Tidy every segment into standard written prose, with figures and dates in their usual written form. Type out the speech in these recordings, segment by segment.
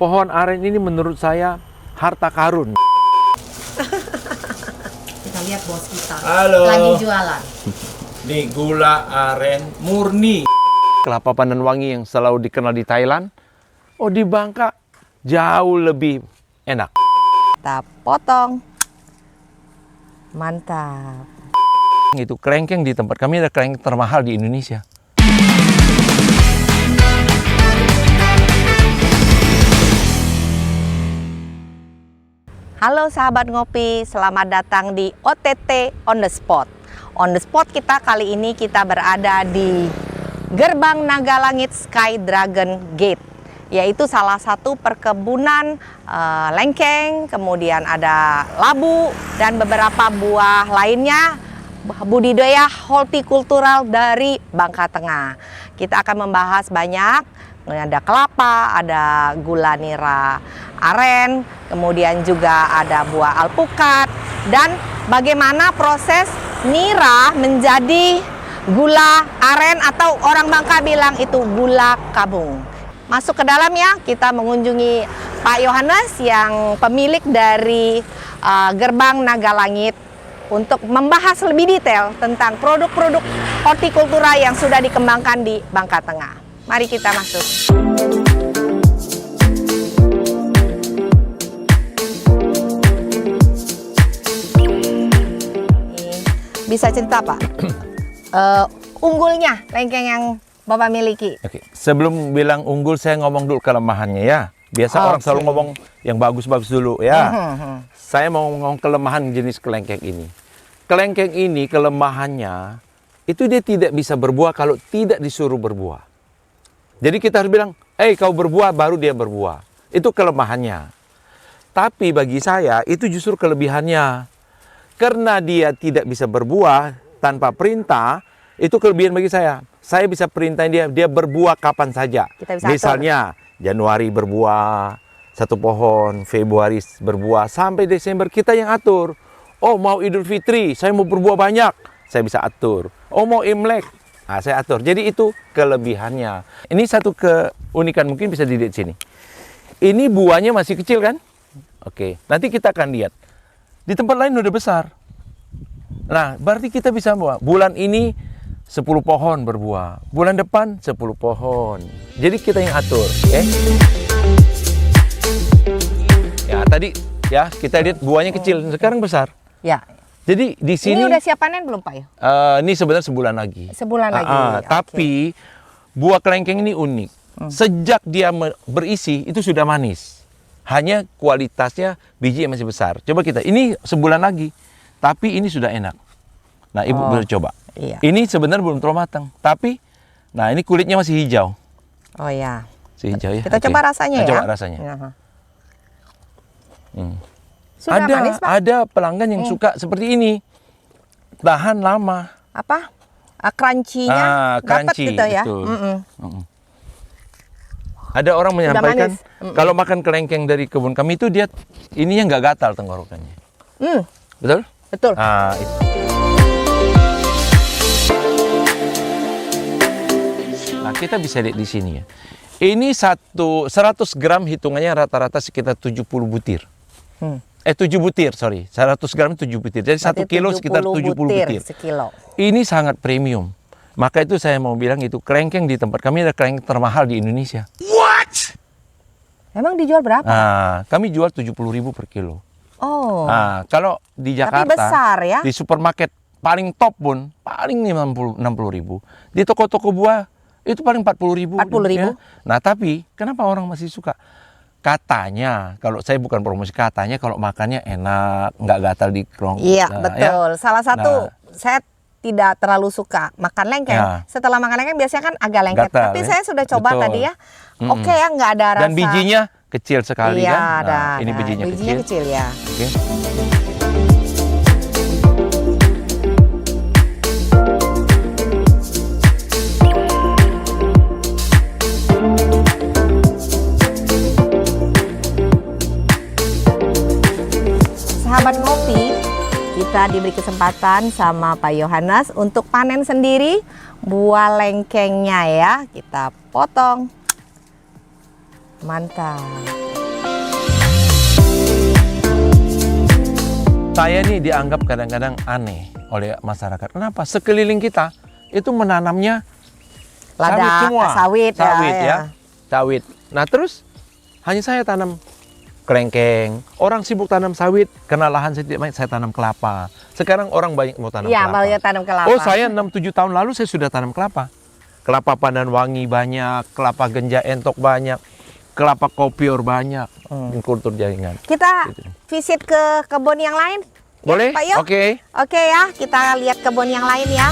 Pohon aren ini menurut saya harta karun. Kita lihat bos kita. Halo. Lagi jualan. Nih gula aren murni. Kelapa pandan wangi yang selalu dikenal di Thailand, oh di Bangka jauh lebih enak. Kita potong. Mantap. Itu kelengkeng di tempat kami ada kelengkeng termahal di Indonesia. Halo sahabat ngopi, selamat datang di OTT On The Spot. On The Spot kita kali ini kita berada di Gerbang Nagalangit Sky Dragon Gate, yaitu salah satu perkebunan lengkeng, kemudian ada labu dan beberapa buah lainnya budidaya hortikultural dari Bangka Tengah. Kita akan membahas banyak, ada kelapa, ada gula nira aren, kemudian juga ada buah alpukat, dan bagaimana proses nira menjadi gula aren atau orang Bangka bilang itu gula kabung. Masuk ke dalam ya, kita mengunjungi Pak Yohanes yang pemilik dari Gerbang Nagalangit untuk membahas lebih detail tentang produk-produk hortikultura yang sudah dikembangkan di Bangka Tengah. Mari kita masuk. Bisa cerita Pak, unggulnya lengkeng yang Bapak miliki? Oke. Sebelum bilang unggul, saya ngomong dulu kelemahannya ya. Biasa orang selalu ngomong yang bagus-bagus dulu ya. Saya mau ngomong kelemahan jenis kelengkeng ini. Kelengkeng ini kelemahannya itu dia tidak bisa berbuah kalau tidak disuruh berbuah. Jadi kita harus bilang, kau berbuah baru dia berbuah. Itu kelemahannya. Tapi bagi saya itu justru kelebihannya. Karena dia tidak bisa berbuah tanpa perintah, itu kelebihan bagi saya. Saya bisa perintah dia berbuah kapan saja. Misalnya Januari berbuah satu pohon, Februari berbuah, sampai Desember kita yang atur. Oh mau Idul Fitri, saya mau berbuah banyak, saya bisa atur. Oh mau Imlek, saya atur. Jadi itu kelebihannya. Ini satu keunikan, mungkin bisa dilihat sini. Ini buahnya masih kecil kan? Oke, nanti kita akan lihat. Di tempat lain udah besar. Nah, berarti kita bisa buah. Bulan ini 10 pohon berbuah. Bulan depan 10 pohon. Jadi kita yang atur, oke? Ya, tadi ya kita lihat buahnya kecil, sekarang besar. Ya. Jadi di sini ini udah siap panen belum Pak ya? Ini sebenarnya sebulan lagi. Sebulan lagi. Tapi buah kelengkeng ini unik. Sejak dia berisi itu sudah manis. Hanya kualitasnya biji yang masih besar. Coba kita, ini sebulan lagi, tapi ini sudah enak. Nah, Ibu boleh coba. Iya. Ini sebenarnya belum terlalu matang, tapi, nah ini kulitnya masih hijau. Oh ya. Masih hijau ya. Kita coba rasanya ya. Coba rasanya. Sudah manis, Pak? Ada pelanggan yang suka seperti ini, tahan lama. Apa? Crunchy-nya dapat crunchy, gitu ya. Ada orang menyampaikan manis. kalau makan kelengkeng dari kebun kami itu dia ininya nggak gatal tenggorokannya. Betul? Betul. Itu. Nah, kita bisa lihat di sini ya. Ini 100 gram hitungannya rata-rata sekitar 70 butir. 7 butir, sorry. 100 gram 7 butir. Jadi 1 kilo sekitar 70 butir. Sekilo. Ini sangat premium. Maka itu saya mau bilang itu kelengkeng di tempat kami ada kelengkeng termahal di Indonesia. What? Emang dijual berapa? Kami jual 70.000 per kilo. Oh. Kalau di Jakarta, tapi besar ya? Di supermarket paling top pun paling 60.000. Di toko-toko buah itu paling 40.000. 40.000. Ya. Nah tapi kenapa orang masih suka? Katanya, kalau saya bukan promosi, katanya kalau makannya enak, nggak gatal di kerong. Iya betul. Ya? Salah satu saya tidak terlalu suka makan lengkeng. Ya. Setelah makan lengkeng biasanya kan agak lengket. Gatal, tapi saya sudah coba tadi ya. Oke ya, nggak ada rasa. Dan bijinya kecil sekali kan? Nah, ini bijinya kecil ya. Oke. Sahabat ngopi, kita diberi kesempatan sama Pak Yohanes untuk panen sendiri buah lengkengnya ya. Kita potong. Mantap. Saya nih dianggap kadang-kadang aneh oleh masyarakat. Kenapa? Sekeliling kita itu menanamnya Lada, sawit semua. sawit, ya. Sawit. Nah terus hanya saya tanam kelengkeng. Orang sibuk tanam sawit, karena lahan saya tidak banyak, saya tanam kelapa. Sekarang orang banyak mau tanam Iya, kelapa. mau tanam kelapa. Oh, saya 6-7 tahun lalu saya sudah tanam kelapa. Kelapa pandan wangi banyak, kelapa genja entok banyak, kelapa kopior banyak, kultur jaringan. Kita Gitu. visit ke kebun yang lain. Boleh? Ya, Pak, yuk. Oke. Oke ya, kita lihat kebun yang lain ya.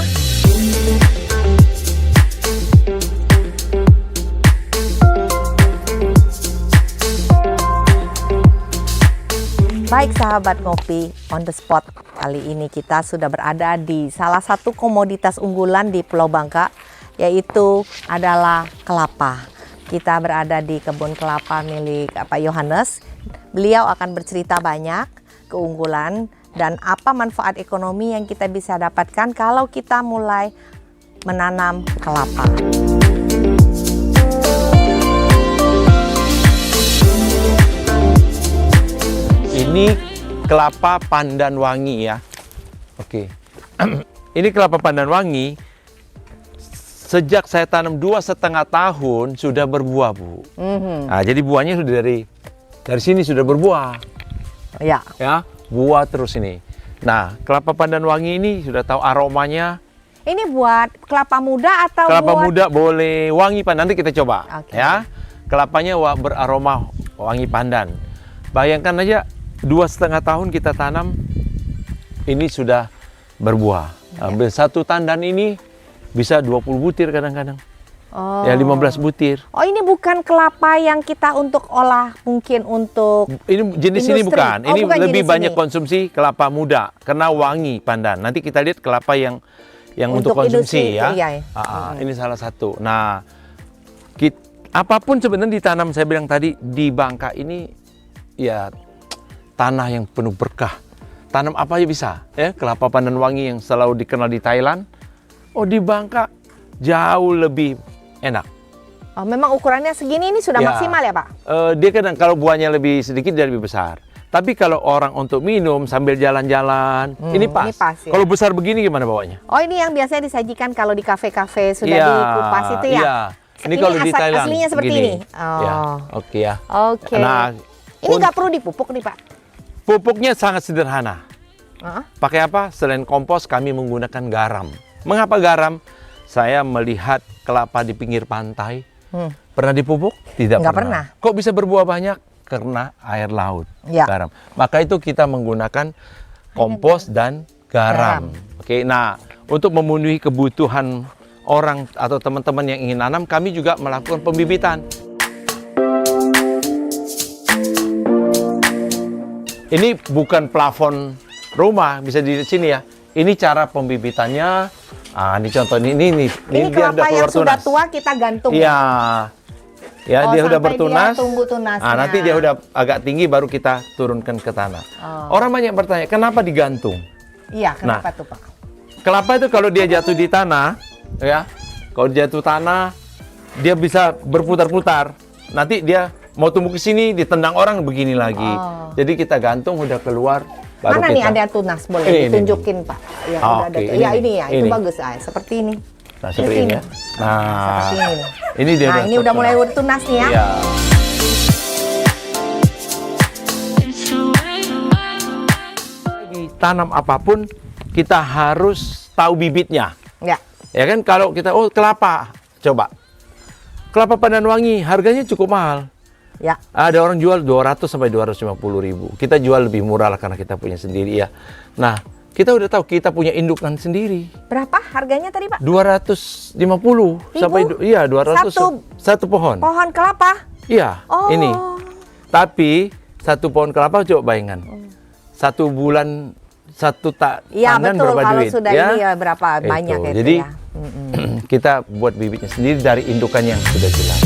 Baik sahabat ngopi on the spot, kali ini kita sudah berada di salah satu komoditas unggulan di Pulau Bangka, yaitu adalah kelapa. Kita berada di kebun kelapa milik Pak Yohanes. Beliau akan bercerita banyak keunggulan dan apa manfaat ekonomi yang kita bisa dapatkan kalau kita mulai menanam kelapa. Ini kelapa pandan wangi ya. Oke. Ini kelapa pandan wangi. Sejak saya tanam 2,5 tahun sudah berbuah, Bu. Nah, jadi buahnya sudah dari sini sudah berbuah. Ya. Ya, buah terus ini. Nah, kelapa pandan wangi ini sudah tahu aromanya. Ini buat kelapa muda atau Kelapa buat... muda boleh wangi pandan, nanti kita coba. Oke. Ya. Kelapanya beraroma wangi pandan. Bayangkan aja 2,5 tahun kita tanam, ini sudah berbuah. Ambil satu tandan ini bisa 20 butir kadang-kadang. Oh. Ya 15 butir. Oh, ini bukan kelapa yang kita untuk olah, mungkin untuk Ini jenis ini industri. bukan. Oh, Ini bukan lebih jenis banyak ini. konsumsi kelapa muda karena wangi pandan. Nanti kita lihat kelapa yang untuk Untuk konsumsi industri ya. itu, iya. Ini salah satu. Nah, apapun sebenarnya ditanam, saya bilang tadi di Bangka ini ya tanah yang penuh berkah. Tanam apa aja bisa, ya. Kelapa pandan wangi yang selalu dikenal di Thailand. Oh, di Bangka jauh lebih enak. Oh, memang ukurannya segini ini sudah Ya. maksimal ya, Pak? Dia kadang kalau buahnya lebih sedikit dia lebih besar. Tapi kalau orang untuk minum sambil jalan-jalan, ini pas. ini pas, ya. Kalau besar begini gimana bawanya? Oh, ini yang biasanya disajikan kalau di kafe-kafe sudah Iya, dikupas itu ya? Iya. Ini kalau di Thailand aslinya seperti begini. ini? Oh. Ya, oke ya. Oke. Nah, Ini nggak perlu dipupuk nih, Pak? pupuknya sangat sederhana. Heeh. Pakai apa? Selain kompos, kami menggunakan garam. Mengapa garam? Saya melihat kelapa di pinggir pantai. Pernah dipupuk? Tidak Nggak pernah. Kok bisa berbuah banyak? Karena air laut, Ya. garam. Maka itu kita menggunakan kompos dan garam. Oke, nah untuk memenuhi kebutuhan orang atau teman-teman yang ingin nanam, kami juga melakukan pembibitan. Ini bukan plafon rumah, bisa di sini ya. Ini cara pembibitannya. Ini contoh ini Ini dia udah kelapa yang keluar sudah tunas. tua kita gantung. Iya. Ya, Oh, dia udah sampai bertunas. dia tumbuh tunasnya. Nanti dia udah agak tinggi baru kita turunkan ke tanah. Orang banyak bertanya, kenapa digantung? Iya, kenapa Nah. tuh, Pak? Kelapa itu kalau dia jatuh di tanah, ya. Kalau jatuh tanah, dia bisa berputar-putar. Nanti dia mau tumbuh ke sini, ditendang orang begini lagi. Jadi kita gantung udah keluar baru Mana kita. nih ada tunas? Boleh Ini, ditunjukin, Pak. Ya, udah ada. Oke, Ya, ini ya, itu ini. bagus. Seperti ini. Nah, seperti ini ya. Nah, Seperti ini nih. ini dia Nah, ini udah mulai tunas nih ya. Iya. Tanam apapun kita harus tahu bibitnya. Ya. Ya kan, kalau kita kelapa, coba. Kelapa pandan wangi harganya cukup mahal. Ya. Ada orang jual 200 sampai 250 ribu. Kita jual lebih murah lah karena kita punya sendiri ya. Nah, kita udah tahu kita punya indukan sendiri. Berapa harganya tadi, Pak? 250 sampai 200 satu pohon. Pohon kelapa. Iya, Oh. ini. Tapi satu pohon kelapa coba bayangkan. 1 bulan Iya, tandan betul. berapa Kalau duit? sudah ya? ini ya berapa banyak itu Jadi ya. kita buat bibitnya sendiri dari indukan yang sudah jelas.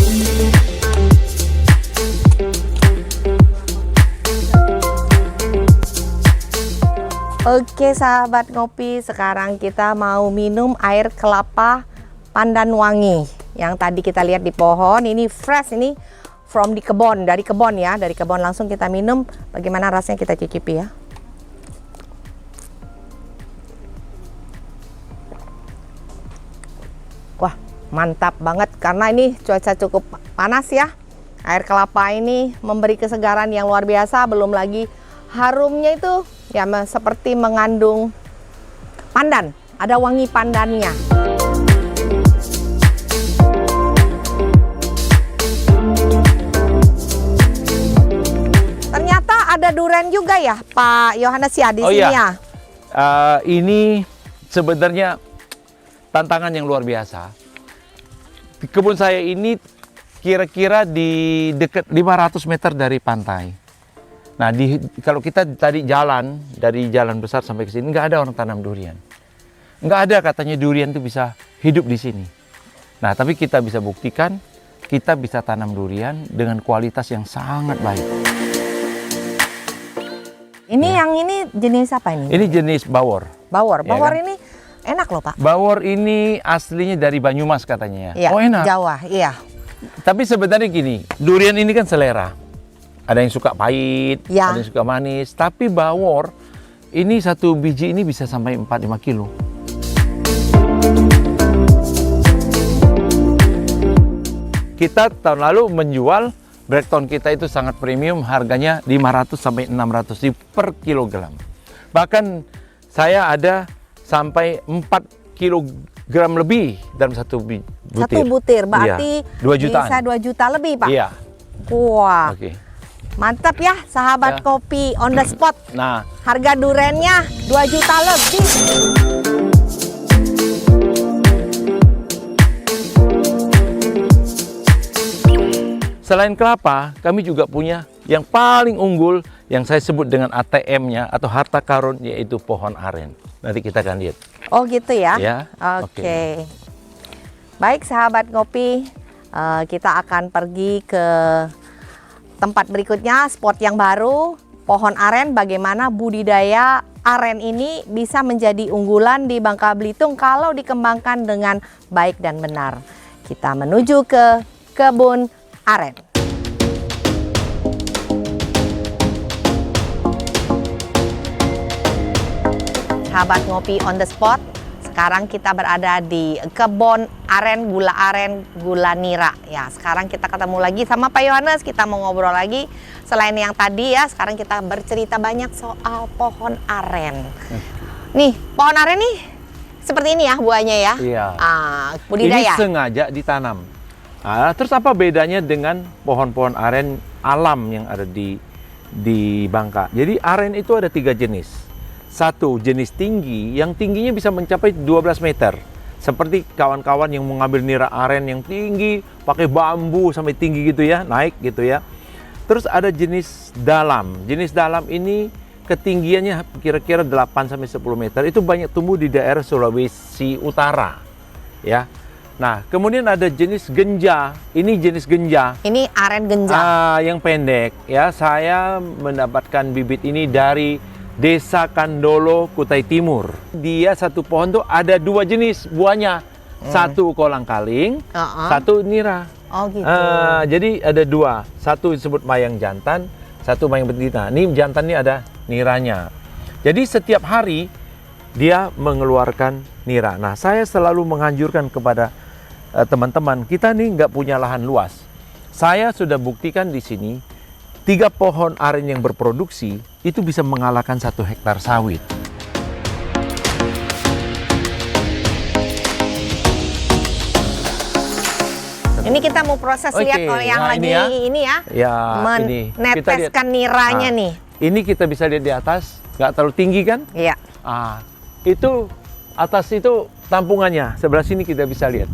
Oke sahabat ngopi, sekarang kita mau minum air kelapa pandan wangi yang tadi kita lihat di pohon. Ini fresh, ini from dari kebun ya, dari kebun langsung kita minum. Bagaimana rasanya kita cicipi ya. Mantap banget karena ini cuaca cukup panas ya. Air kelapa ini memberi kesegaran yang luar biasa, belum lagi harumnya itu ya seperti mengandung pandan, ada wangi pandannya. Ternyata ada durian juga ya Pak Yohanes ya di sini ya. Ini sebenarnya tantangan yang luar biasa. Di kebun saya ini kira-kira di dekat 500 meter dari pantai. Nah, kalau kita tadi jalan dari jalan besar sampai ke sini, nggak ada orang tanam durian. Nggak ada katanya durian itu bisa hidup di sini. Nah, tapi kita bisa buktikan, kita bisa tanam durian dengan kualitas yang sangat baik. Ini yang ini jenis apa ini? Ini jenis bawor. Bawor. Ya Bawor kan? ini enak loh Pak. Bawor ini aslinya dari Banyumas katanya ya. Iya, Oh enak. Jawa, iya. Tapi sebenarnya gini, durian ini kan selera. Ada yang suka pahit, Ya. ada yang suka manis. Tapi bawor, ini satu biji ini bisa sampai 4-5 kilo. Kita tahun lalu menjual Blackthorn kita itu sangat premium, harganya 500 sampai 600 per kilogram. Bahkan saya ada sampai 4 kilogram lebih dalam satu butir. Satu butir berarti Iya, 2 jutaan. bisa 2 juta lebih Pak. Iya. Wah, Oke. mantap ya sahabat Ya. kopi on the spot. Nah, Harga durennya 2 juta lebih. selain kelapa, kami juga punya yang paling unggul yang saya sebut dengan ATM-nya atau harta karun, yaitu pohon aren. Nanti kita akan lihat. Oh gitu ya? Ya, Oke. Baik sahabat kopi, kita akan pergi ke tempat berikutnya, spot yang baru, pohon aren. Bagaimana budidaya aren ini bisa menjadi unggulan di Bangka Belitung kalau dikembangkan dengan baik dan benar. Kita menuju ke kebun aren. Sahabat ngopi on the spot, sekarang kita berada di kebun aren, gula nira. Ya, sekarang kita ketemu lagi sama Pak Yohanes, kita mau ngobrol lagi. Selain yang tadi ya, sekarang kita bercerita banyak soal pohon aren. Nih, pohon aren nih seperti ini ya buahnya ya. Iya. Budidaya. Ini sengaja ditanam. Terus apa bedanya dengan pohon-pohon aren alam yang ada di Bangka? Jadi aren itu ada 3 jenis. Satu jenis tinggi, yang tingginya bisa mencapai 12 meter. Seperti kawan-kawan yang mengambil nira aren yang tinggi, pakai bambu sampai tinggi gitu ya, naik gitu ya. Terus ada jenis dalam. Jenis dalam ini ketinggiannya kira-kira 8 sampai 10 meter. Itu banyak tumbuh di daerah Sulawesi Utara. Ya. Nah, kemudian ada jenis genja. Ini jenis genja. Ini aren genja. Yang pendek ya. Saya mendapatkan bibit ini dari Desa Kandolo, Kutai Timur. Dia satu pohon tuh ada 2 jenis buahnya. Satu kolang-kaling, satu nira. Oh gitu. Jadi ada 2. Satu disebut mayang jantan, satu mayang betina. Ini jantan ini ada niranya. Jadi setiap hari dia mengeluarkan nira. Nah, saya selalu menganjurkan kepada teman-teman, kita nih nggak punya lahan luas. Saya sudah buktikan di sini 3 pohon aren yang berproduksi itu bisa mengalahkan 1 hektar sawit. Ini kita mau proses lihat Oke, kalau yang nah lagi ini ya, Ya, ini. Kita lihat. meneteskan niranya Nah, nih. Ini kita bisa lihat di atas, nggak terlalu tinggi kan? Iya. Itu atas itu tampungannya. Sebelah sini kita bisa lihat.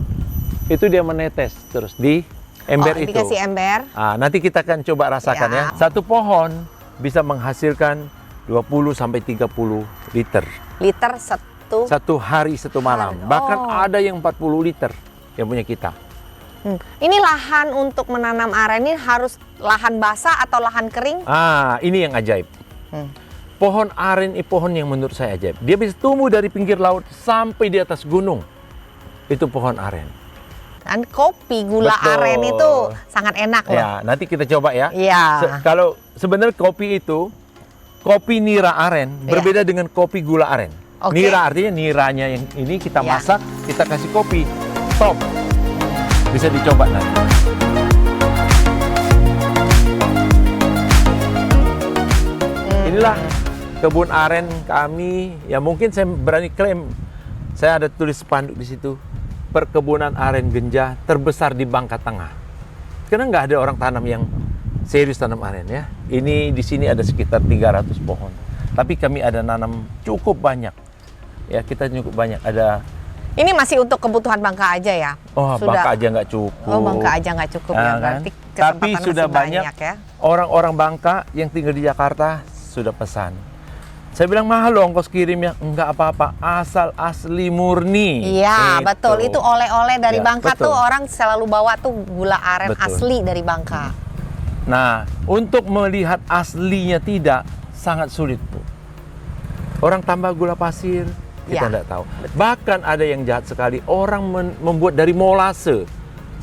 Itu dia menetes terus di ember itu. Dikasih ember. Nanti kita akan coba rasakan ya. Satu pohon bisa menghasilkan 20 sampai 30 liter. Liter Satu hari, satu malam. Bahkan ada yang 40 liter yang punya kita. Ini lahan untuk menanam aren ini harus lahan basah atau lahan kering? Ini yang ajaib. Pohon aren ini pohon yang menurut saya ajaib. Dia bisa tumbuh dari pinggir laut sampai di atas gunung. Itu pohon aren. Dan kopi gula Betul. aren itu sangat enak loh. Ya, nanti kita coba ya. Iya. Kalau sebenarnya kopi itu, kopi nira aren berbeda dengan kopi gula aren. Oke. Nira artinya niranya yang ini kita Ya. masak, kita kasih kopi. Stop. Bisa dicoba nanti. Inilah kebun aren kami. Ya mungkin saya berani klaim, saya ada tulis spanduk di situ. Perkebunan aren Genja terbesar di Bangka Tengah. Karena nggak ada orang tanam yang serius tanam aren ya. Ini di sini ada sekitar 300 pohon. Tapi kami ada nanam cukup banyak. Ya kita cukup banyak. Ada. Ini masih untuk kebutuhan Bangka aja ya? Oh, Bangka aja nggak cukup. Oh, Bangka aja nggak cukup ya. Berarti Tapi kesempatan sudah masih banyak ya. orang-orang Bangka yang tinggal di Jakarta sudah pesan. Saya bilang mahal loh ongkos kirimnya. Enggak apa-apa, asal asli murni. Iya, Gitu. betul. Itu oleh-oleh dari Ya, Bangka betul. tuh orang selalu bawa tuh gula aren Betul. asli dari Bangka. Nah, untuk melihat aslinya tidak, sangat sulit, Bu. Orang tambah gula pasir, kita Ya, tidak tahu. Bahkan ada yang jahat sekali, orang membuat dari molase,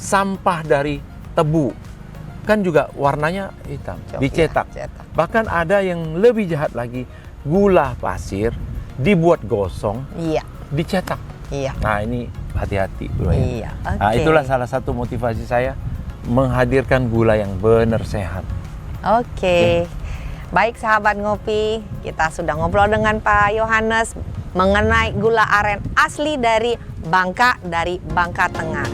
sampah dari tebu. Kan juga warnanya hitam, dicetak. Iya, cetak. Bahkan ada yang lebih jahat lagi, gula pasir dibuat gosong, Iya, dicetak. iya. Nah, ini hati-hati, Bro, ya. Iya, Nah, oke. itulah salah satu motivasi saya menghadirkan gula yang benar sehat. Oke. Baik sahabat ngopi, kita sudah ngobrol dengan Pak Yohanes mengenai gula aren asli dari Bangka Tengah.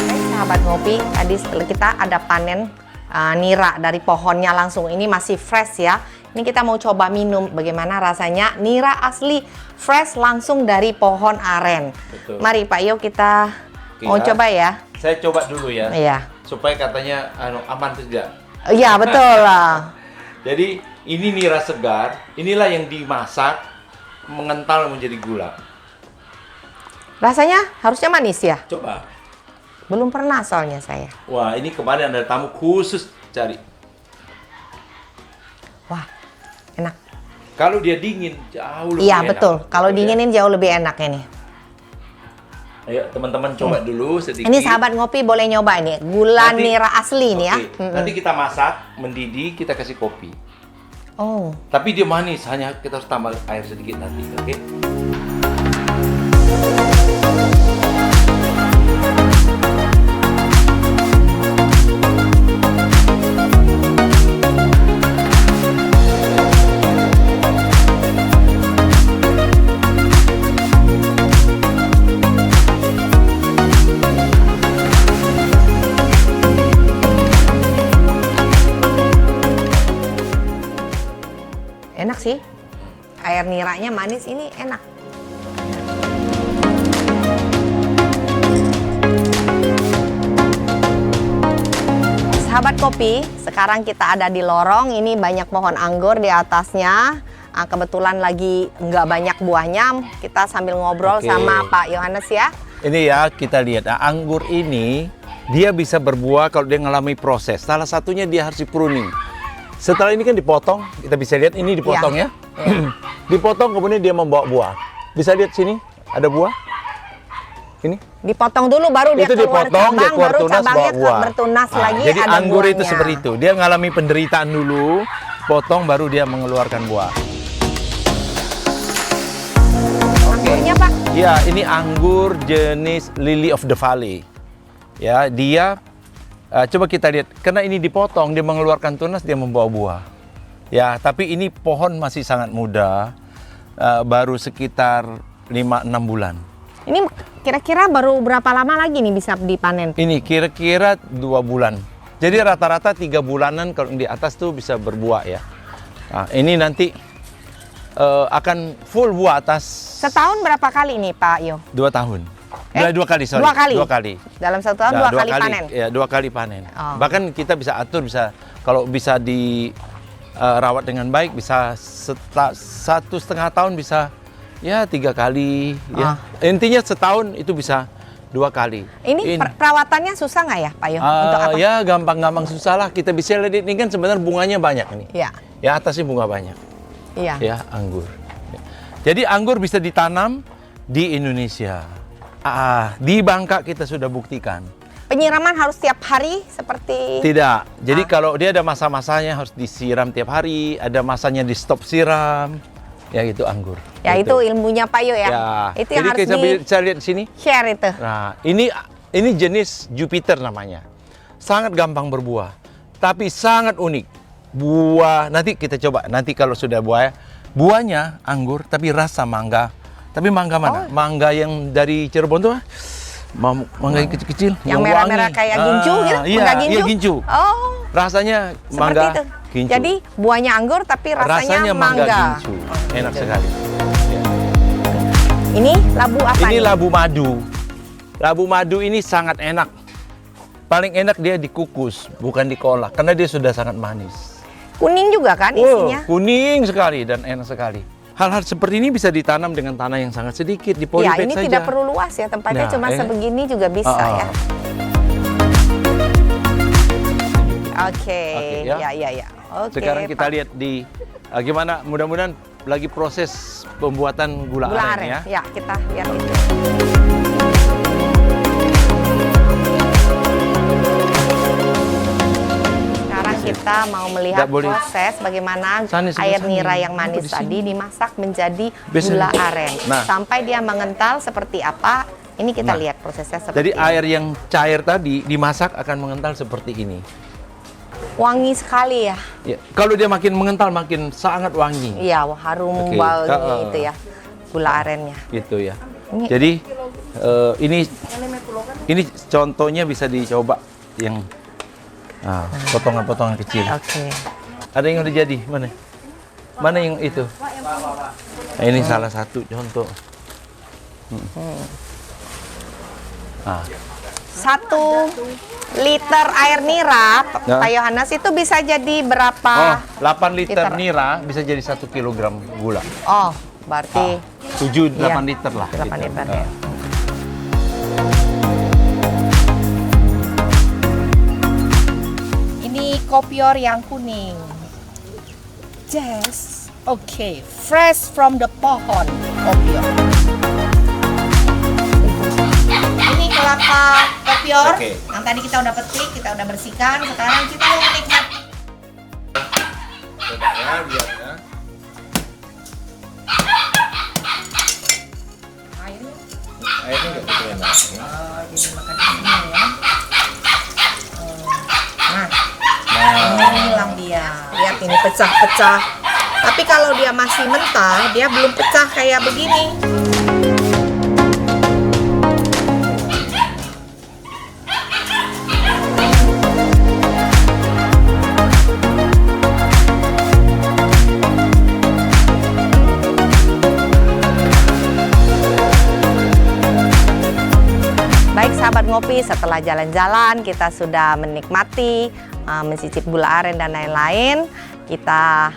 Baik sahabat ngopi, tadi kita ada panen nira dari pohonnya langsung. Ini masih fresh ya. Ini kita mau coba minum bagaimana rasanya nira asli fresh langsung dari pohon aren. Betul. Mari Pak Yo kita mau Ya. coba ya. Saya coba dulu ya, Iya. supaya katanya aman tidak. Iya betul lah. Jadi ini nira segar, inilah yang dimasak mengental menjadi gula. Rasanya harusnya manis ya? Coba. Belum pernah soalnya saya. Wah, ini kemarin ada tamu khusus cari. Wah, enak. Kalau dia dingin jauh lebih Iya enak. betul. Kalau Ya. dinginin jauh lebih enak ini. Ayo teman-teman coba dulu sedikit. Ini sahabat ngopi boleh nyoba ini. Gula Nanti- nira asli nih ya. Oke, nanti kita masak, mendidih, kita kasih kopi. Oh, Tapi dia manis, hanya kita harus tambah air sedikit nanti, oke? enak sih. Air niranya manis ini enak. Sahabat kopi, sekarang kita ada di lorong. Ini banyak pohon anggur di atasnya. Kebetulan lagi nggak banyak buahnya. Kita sambil ngobrol Oke. sama Pak Yohanes ya. Ini ya, kita lihat. Nah, anggur ini, dia bisa berbuah kalau dia mengalami proses. Salah satunya dia harus di-pruning. Setelah ini kan dipotong, kita bisa lihat ini dipotong ya. Dipotong kemudian dia membawa buah. Bisa lihat sini, ada buah. Ini. Dipotong dulu baru dia Itu keluar dipotong, dia cabang, keluar baru tunas, cabangnya bawa buah. bertunas Nah, lagi jadi ada anggur itu buahnya. seperti itu. Dia mengalami penderitaan dulu, potong baru dia mengeluarkan buah. Anggurnya Pak? Ya, ini anggur jenis Lily of the Valley. Ya, dia coba kita lihat, karena ini dipotong, dia mengeluarkan tunas, dia membawa buah. Ya, tapi ini pohon masih sangat muda, baru sekitar 5-6 bulan. Ini kira-kira baru berapa lama lagi nih bisa dipanen? Ini kira-kira 2 bulan. Jadi rata-rata 3 bulanan kalau di atas tuh bisa berbuah ya. Nah, ini nanti akan full buah atas Setahun berapa kali nih Pak Yo? 2 tahun. 2 kali, sorry. 2 kali? 2 kali. Dalam 1 tahun Nah, 2 kali panen? Ya, 2 kali panen. Oh. Bahkan kita bisa atur, kalau bisa rawat dengan baik, bisa 1,5 tahun bisa ya 3 kali. Ya. Intinya setahun itu bisa 2 kali. Ini perawatannya susah nggak ya Pak Yo? Untuk apa? Ya gampang-gampang, susah lah. Kita bisa lihat ini kan sebenarnya bunganya banyak nih. Iya. Ya atasnya bunga banyak. Iya. Ya, anggur. Jadi anggur bisa ditanam di Indonesia. Di Bangka kita sudah buktikan. Penyiraman harus tiap hari seperti Tidak. Jadi kalau dia ada masa-masanya harus disiram tiap hari, ada masanya di stop siram. Ya itu anggur. Ya itu ilmunya Pak Yo ya. Ya. Itu yang Jadi harus kita bisa lihat di sini. di-share itu. Nah, ini jenis Jupiter namanya. Sangat gampang berbuah, tapi sangat unik. Buah nanti kita coba. Nanti kalau sudah buahnya anggur tapi rasa mangga. Tapi mangga mana? Mangga yang dari Cirebon tuh. Mangga yang kecil-kecil, Yang merah-merah kayak gincu gitu? Iya, Mangga gincu? iya gincu. Oh, Rasanya seperti mangga itu. gincu. Jadi buahnya anggur tapi rasanya, mangga mangga. gincu. Enak sekali. Ya. Ini labu apa Ini nih? labu madu. Labu madu ini sangat enak. Paling enak dia dikukus, bukan diolah, karena dia sudah sangat manis. Kuning juga kan isinya? Kuning sekali dan enak sekali. Hal-hal seperti ini bisa ditanam dengan tanah yang sangat sedikit, di Ya, polybag ini saja. tidak perlu luas ya, tempatnya Nah, cuma sebegini juga bisa ya. Oke, ya. ya. Oke. Sekarang kita Pak. lihat di gimana, mudah-mudahan lagi proses pembuatan gula, aren ya. Ya, kita lihat itu. Sekarang kita mau melihat Nggak boleh. proses bagaimana Sana, sebelah air sana. nira yang Kenapa manis di sini? tadi dimasak menjadi Biasanya. gula aren. Nah. Sampai dia mengental seperti apa, ini kita Nah. lihat prosesnya seperti Jadi ini. air yang cair tadi dimasak akan mengental seperti ini. Wangi sekali ya. Ya, kalau dia makin mengental makin sangat wangi. Iya, harum Oke. wangi itu ya. Gula arennya. Gitu ya. Ini- Jadi ini contohnya bisa dicoba yang potongan-potongan kecil. Oke. Ada yang udah jadi mana? Mana yang itu? Nah, ini salah satu contoh. Ah, 1 liter air nira, Ya. Pak Yohanes, itu bisa jadi berapa? 8 liter liter. nira bisa jadi 1 kilogram gula. Oh, berarti 7-8 Iya, liter lah. 8 gitu. liter Ah. ya. Ini kopior yang kuning. Yes. Oke, fresh from the pohon kopior. Ini kelapa kopior Oke. yang tadi kita udah petik, kita udah bersihkan. Sekarang kita mau menikmati. Coba ya, lihat ya. Airnya Airnya nggak betul enak. jadi makan di sini ya. Nah, ini hilang dia. Lihat ini pecah-pecah. Tapi kalau dia masih mentah, dia belum pecah kayak begini. Baik sahabat ngopi, setelah jalan-jalan kita sudah menikmati, mencicip gula aren dan lain-lain. Kita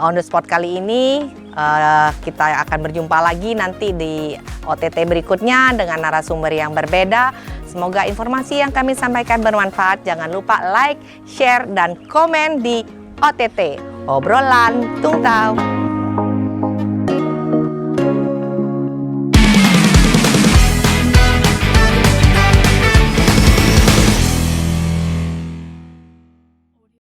on the spot kali ini kita akan berjumpa lagi nanti di OTT berikutnya dengan narasumber yang berbeda. Semoga informasi yang kami sampaikan bermanfaat. Jangan lupa like, share, dan komen di OTT Obrolan Tungtau.